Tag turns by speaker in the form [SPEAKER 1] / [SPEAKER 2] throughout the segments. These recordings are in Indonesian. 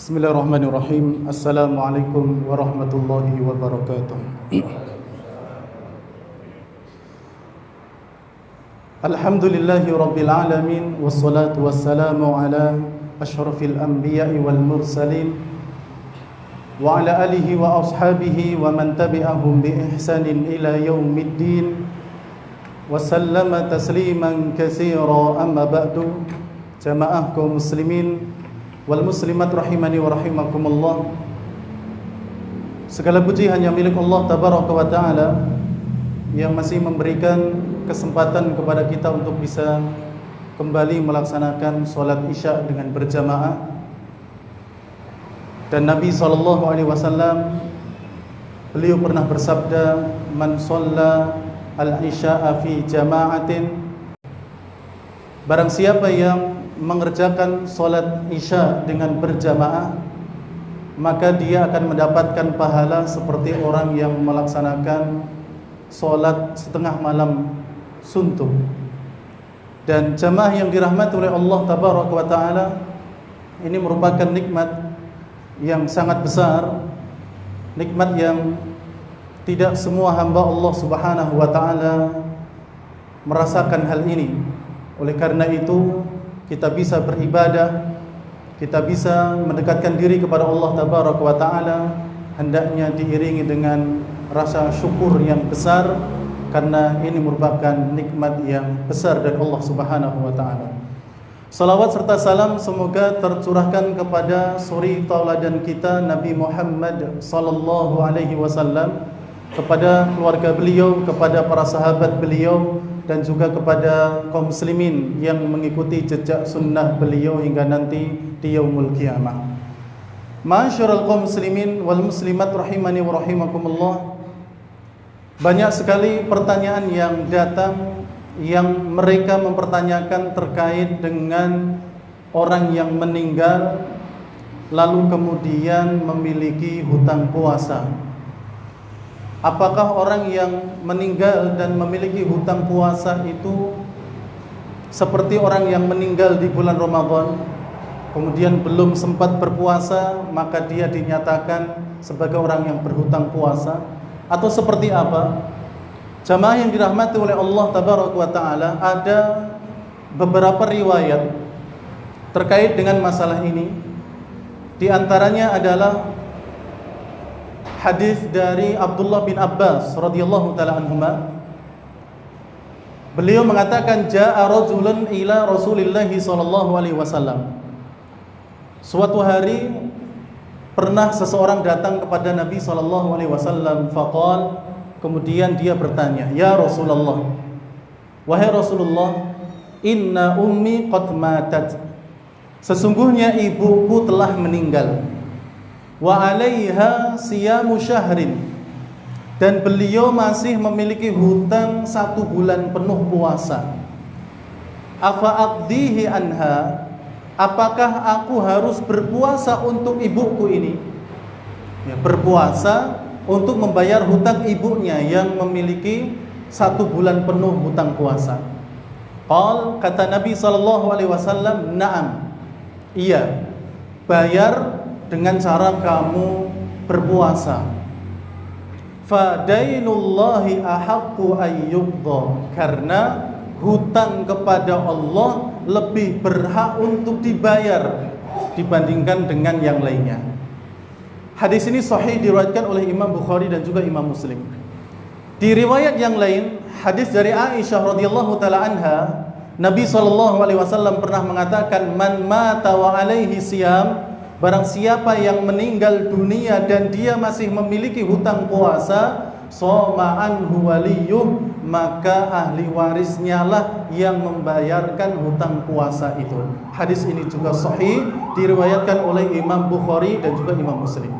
[SPEAKER 1] Bismillahirrahmanirrahim. Assalamualaikum warahmatullahi wabarakatuh. Alhamdulillahi rabbil alamin, wassalatu wassalamu ala asyrafil anbiya'i wal mursalin wa ala alihi wa ashabihi wa man tabi'ahum bi ihsanin ila yaumiddin wa sallama tasliman katsira. Amma ba'du. Jamaah kaum muslimin wal muslimat rahimani wa rahimakumullah. Segala puji hanya milik Allah tabaraka wa ta'ala yang masih memberikan kesempatan kepada kita untuk bisa kembali melaksanakan sholat isya dengan berjamaah. Dan Nabi SAW, beliau pernah bersabda, man shalla al-isya'a fi jama'atin, barang siapa yang mengerjakan sholat isya dengan berjamaah, maka dia akan mendapatkan pahala seperti orang yang melaksanakan sholat setengah malam suntuk. Dan jamaah yang dirahmati oleh Allah tabaraka wa ta'ala, ini merupakan nikmat yang sangat besar, nikmat yang tidak semua hamba Allah subhanahu wa ta'ala merasakan hal ini. Oleh karena itu kita bisa beribadah, kita bisa mendekatkan diri kepada Allah tabaraka wa ta'ala, hendaknya diiringi dengan rasa syukur yang besar, karena ini merupakan nikmat yang besar dari Allah subhanahu wa ta'ala. Salawat serta salam semoga tercurahkan kepada suri tauladan kita Nabi Muhammad sallallahu alaihi wasallam, kepada keluarga beliau, kepada para sahabat beliau, dan juga kepada kaum muslimin yang mengikuti jejak sunnah beliau hingga nanti di yaumul qiyamah. Ma'asyiral kaum muslimin wal muslimat rahimani wa rahimakumullah. Banyak sekali pertanyaan yang datang, yang mereka mempertanyakan terkait dengan orang yang meninggal lalu kemudian memiliki hutang puasa. Apakah orang yang meninggal dan memiliki hutang puasa itu seperti orang yang meninggal di bulan Ramadan, kemudian belum sempat berpuasa, maka dia dinyatakan sebagai orang yang berhutang puasa, atau seperti apa? Jamaah yang dirahmati oleh Allah tabaraka wa ta'ala, ada beberapa riwayat terkait dengan masalah ini. Di antaranya adalah hadis dari Abdullah bin Abbas radhiyallahu taala anhuma. Beliau mengatakan, jaa rajulun ila Rasulillah sallallahu alaihi wasallam. Suatu hari pernah seseorang datang kepada Nabi sallallahu alaihi wasallam, faqal, kemudian dia bertanya, ya Rasulullah, wahai Rasulullah, inna ummi qad matat, sesungguhnya ibuku telah meninggal, wa alaiha siyamu syahrin, dan beliau masih memiliki hutang 1 bulan penuh puasa. Afa aqdihi anha, apakah aku harus berpuasa untuk ibuku ini? Ya, berpuasa untuk membayar hutang ibunya yang memiliki 1 bulan penuh hutang puasa. Qal, kata Nabi SAW, na'am, iya, bayar dengan cara kamu berpuasa. Fadainullahi ahaqqu ayyuqda, karena hutang kepada Allah lebih berhak untuk dibayar dibandingkan dengan yang lainnya. Hadis ini sahih diriwayatkan oleh Imam Bukhari dan juga Imam Muslim. Di riwayat yang lain, hadis dari Aisyah radhiyallahu taala anha, Nabi SAW pernah mengatakan, man mata wa alaihi siyam, barang siapa yang meninggal dunia dan dia masih memiliki hutang puasa, shoma anhu waliyuh, maka ahli warisnya lah yang membayarkan hutang puasa itu. Hadis ini juga sahih diriwayatkan oleh Imam Bukhari dan juga Imam Muslim.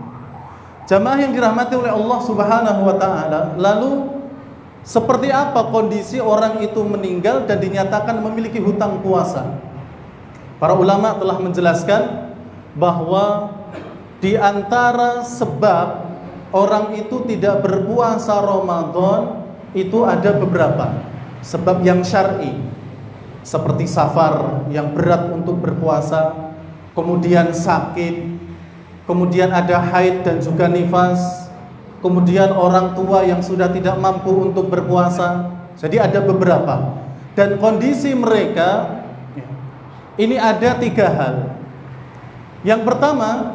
[SPEAKER 1] Jamaah yang dirahmati oleh Allah subhanahu wa ta'ala, lalu seperti apa kondisi orang itu meninggal dan dinyatakan memiliki hutang puasa? Para ulama telah menjelaskan bahwa di antara sebab orang itu tidak berpuasa Ramadan itu ada beberapa sebab yang syar'i, seperti safar yang berat untuk berpuasa, kemudian sakit, kemudian ada haid dan juga nifas, kemudian orang tua yang sudah tidak mampu untuk berpuasa. Jadi ada beberapa, dan kondisi mereka ini ada 3 hal. Yang pertama,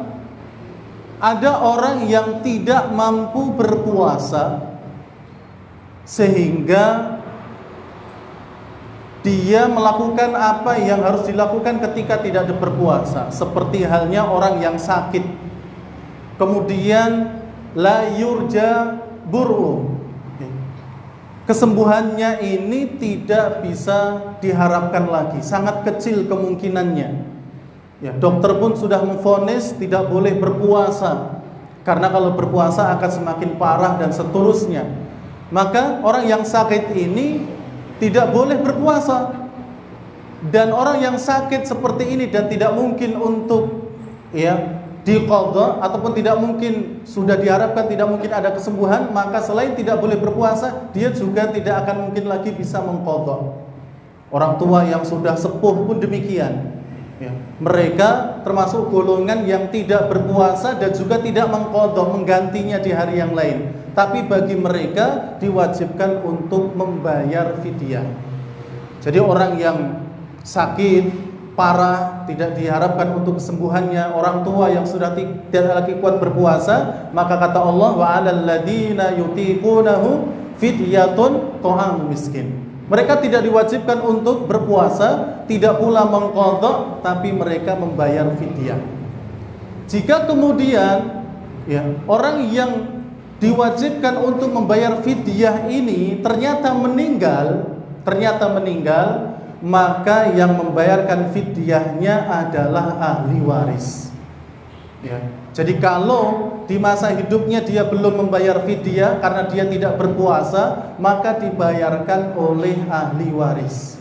[SPEAKER 1] ada orang yang tidak mampu berpuasa sehingga dia melakukan apa yang harus dilakukan ketika tidak berpuasa, seperti halnya orang yang sakit, kemudian la yurja bur'u, kesembuhannya ini tidak bisa diharapkan lagi, sangat kecil kemungkinannya. Ya, dokter pun sudah memvonis tidak boleh berpuasa, karena kalau berpuasa akan semakin parah dan seterusnya. Maka orang yang sakit ini tidak boleh berpuasa. Dan orang yang sakit seperti ini dan tidak mungkin untuk diqadha, ataupun tidak mungkin, sudah diharapkan tidak mungkin ada kesembuhan, maka selain tidak boleh berpuasa, dia juga tidak akan mungkin lagi bisa mengqadha. Orang tua yang sudah sepuh pun demikian. Mereka termasuk golongan yang tidak berpuasa dan juga tidak mengqadha, menggantinya di hari yang lain. Tapi bagi mereka diwajibkan untuk membayar fidyah. Jadi orang yang sakit parah, tidak diharapkan untuk kesembuhannya, orang tua yang sudah tidak lagi kuat berpuasa, maka kata Allah, wa 'alal ladzina yutiqunahu fidyatun ta'amu miskin. Mereka tidak diwajibkan untuk berpuasa, tidak pula mengqadha, tapi mereka membayar fidyah. Jika kemudian orang yang diwajibkan untuk membayar fidyah ini ternyata meninggal, maka yang membayarkan fidyahnya adalah ahli waris. Jadi kalau di masa hidupnya dia belum membayar fidyah karena dia tidak berpuasa, maka dibayarkan oleh ahli waris.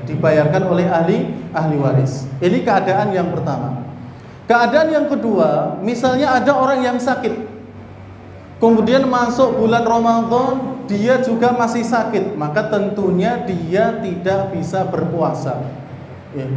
[SPEAKER 1] Dibayarkan oleh ahli waris. Ini keadaan yang pertama. Keadaan yang kedua, misalnya ada orang yang sakit, kemudian masuk bulan Ramadan, dia juga masih sakit, maka tentunya dia tidak bisa berpuasa.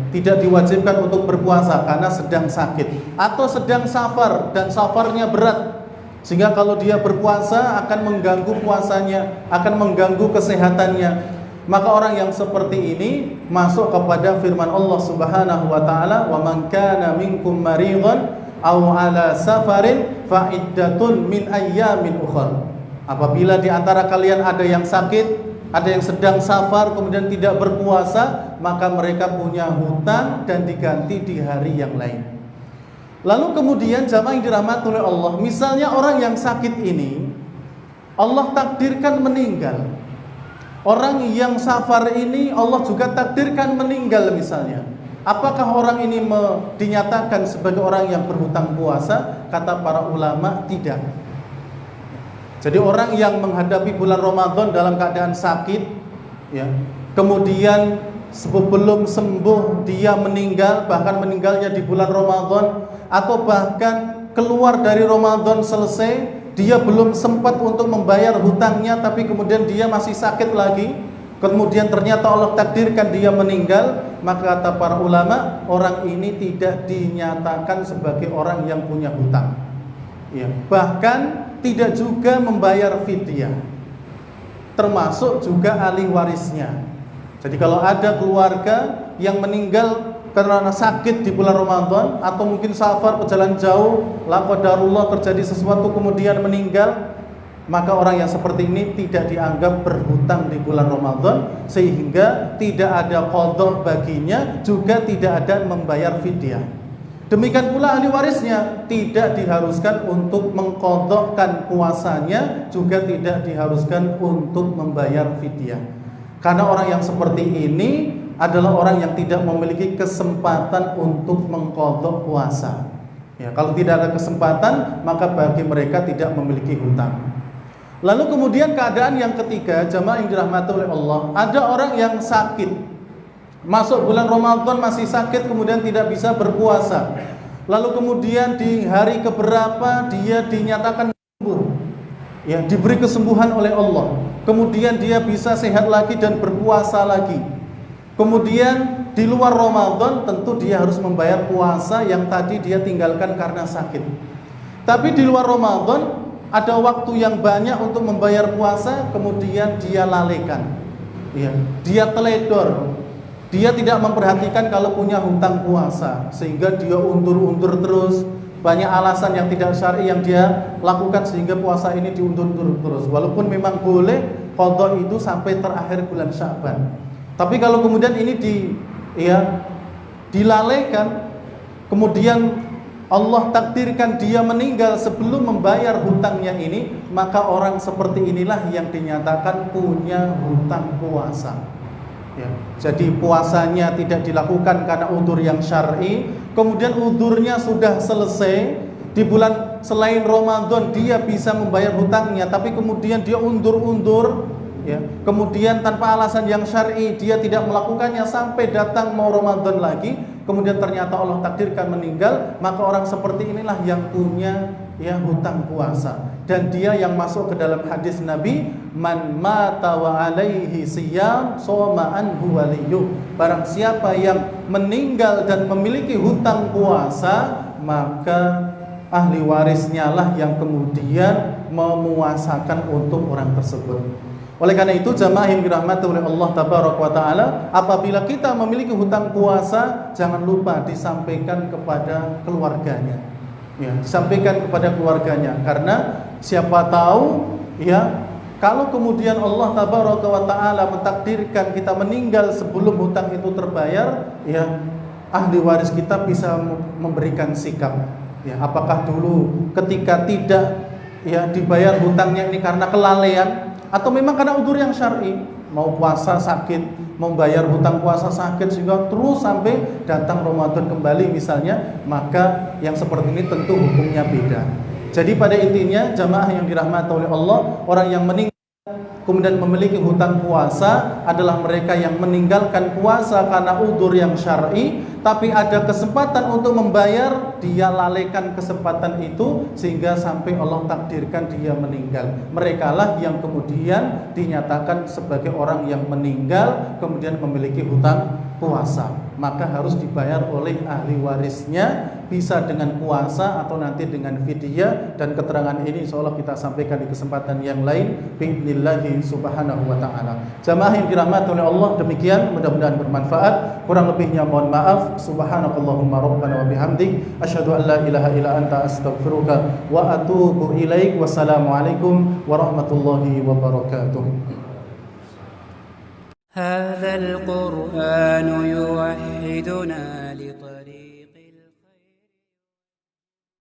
[SPEAKER 1] Tidak diwajibkan untuk berpuasa karena sedang sakit atau sedang safar dan safarnya berat, sehingga kalau dia berpuasa akan mengganggu puasanya, akan mengganggu kesehatannya. Maka orang yang seperti ini masuk kepada firman Allah Subhanahu wa taala, wa man kana minkum maridhan aw ala safarin fa iddatun min ayyamin ukhra. Apabila di antara kalian ada yang sakit, ada yang sedang safar kemudian tidak berpuasa, maka mereka punya hutang dan diganti di hari yang lain. Lalu kemudian jamaah yang dirahmati oleh Allah, misalnya orang yang sakit ini Allah takdirkan meninggal. Orang yang safar ini Allah juga takdirkan meninggal misalnya. Apakah orang ini dinyatakan sebagai orang yang berhutang puasa? Kata para ulama, tidak. Jadi orang yang menghadapi bulan Ramadan dalam keadaan sakit, kemudian sebelum sembuh dia meninggal, bahkan meninggalnya di bulan Ramadan, atau bahkan keluar dari Ramadan selesai, dia belum sempat untuk membayar hutangnya, tapi kemudian dia masih sakit lagi, kemudian ternyata Allah takdirkan dia meninggal, maka kata para ulama, orang ini tidak dinyatakan sebagai orang yang punya hutang. Bahkan tidak juga membayar fidyah, termasuk juga ahli warisnya. Jadi kalau ada keluarga yang meninggal karena sakit di bulan Ramadan, atau mungkin safar perjalanan jauh, la qadarullah terjadi sesuatu kemudian meninggal, maka orang yang seperti ini tidak dianggap berhutang di bulan Ramadan, sehingga tidak ada qadha baginya, juga tidak ada membayar fidyah. Demikian pula ahli warisnya tidak diharuskan untuk mengqadhakan puasanya, juga tidak diharuskan untuk membayar fidyah. Karena orang yang seperti ini adalah orang yang tidak memiliki kesempatan untuk mengqadha puasa. Kalau tidak ada kesempatan, maka bagi mereka tidak memiliki hutang. Lalu kemudian keadaan yang ketiga, jamaah yang dirahmati oleh Allah, ada orang yang sakit, masuk bulan Ramadan masih sakit, kemudian tidak bisa berpuasa. Lalu kemudian di hari keberapa dia dinyatakan sembuh, diberi kesembuhan oleh Allah. Kemudian dia bisa sehat lagi dan berpuasa lagi. Kemudian di luar Ramadan tentu dia harus membayar puasa yang tadi dia tinggalkan karena sakit. Tapi di luar Ramadan ada waktu yang banyak untuk membayar puasa, kemudian dia lalaikan. Ya, dia teledor. Dia tidak memperhatikan kalau punya hutang puasa, sehingga dia undur-undur terus. Banyak alasan yang tidak syar'i yang dia lakukan sehingga puasa ini diundur-undur terus. Walaupun memang boleh qadha itu sampai terakhir bulan Sya'ban. Tapi kalau kemudian ini dilalaikan, kemudian Allah takdirkan dia meninggal sebelum membayar hutangnya ini, maka orang seperti inilah yang dinyatakan punya hutang puasa. Ya, jadi puasanya tidak dilakukan karena udzur yang syar'i, kemudian udzurnya sudah selesai di bulan selain Ramadan dia bisa membayar hutangnya, tapi kemudian dia undur-undur, ya, kemudian tanpa alasan yang syar'i dia tidak melakukannya sampai datang mau Ramadan lagi, kemudian ternyata Allah takdirkan meninggal, maka orang seperti inilah yang punya hutang puasa. Dan dia yang masuk ke dalam hadis Nabi, man mata wa alaihi siyam shoma anhu waliyyu. Barang siapa yang meninggal dan memiliki hutang puasa, maka ahli warisnya lah yang kemudian memuasakan untuk orang tersebut. Oleh karena itu jamaah yang dirahmati oleh Allah tabaraka wa taala, apabila kita memiliki hutang puasa, jangan lupa disampaikan kepada keluarganya. Ya, disampaikan kepada keluarganya, karena siapa tahu kalau kemudian Allah tabaraka wa taala mentakdirkan kita meninggal sebelum hutang itu terbayar, ahli waris kita bisa memberikan sikap. Apakah dulu ketika tidak dibayar hutangnya ini karena kelalaian atau memang karena udzur yang syar'i, mau puasa sakit, mau bayar hutang puasa sakit sehingga terus sampai datang Ramadan kembali misalnya, maka yang seperti ini tentu hukumnya beda. Jadi pada intinya jamaah yang dirahmati oleh Allah, orang yang meninggal kemudian memiliki hutang puasa adalah mereka yang meninggalkan puasa karena udzur yang syar'i, tapi ada kesempatan untuk membayar, dia lalaikan kesempatan itu sehingga sampai Allah takdirkan dia meninggal. Mereka lah yang kemudian dinyatakan sebagai orang yang meninggal kemudian memiliki hutang puasa, maka harus dibayar oleh ahli warisnya, bisa dengan puasa atau nanti dengan fidyah. Dan keterangan ini insyaallah kita sampaikan di kesempatan yang lain bi'idznillah subhanahu wa ta'ala. Jamaah yang dirahmati oleh Allah, demikian mudah-mudahan bermanfaat. Kurang lebihnya mohon maaf. Subhanakallahumma rabbana wa bihamdik asyhadu an la ilaha illa anta astaghfiruka wa atubu ilaik. Wassalamualaikum warahmatullahi wabarakatuh. هذا القرآن يوحدنا لطريق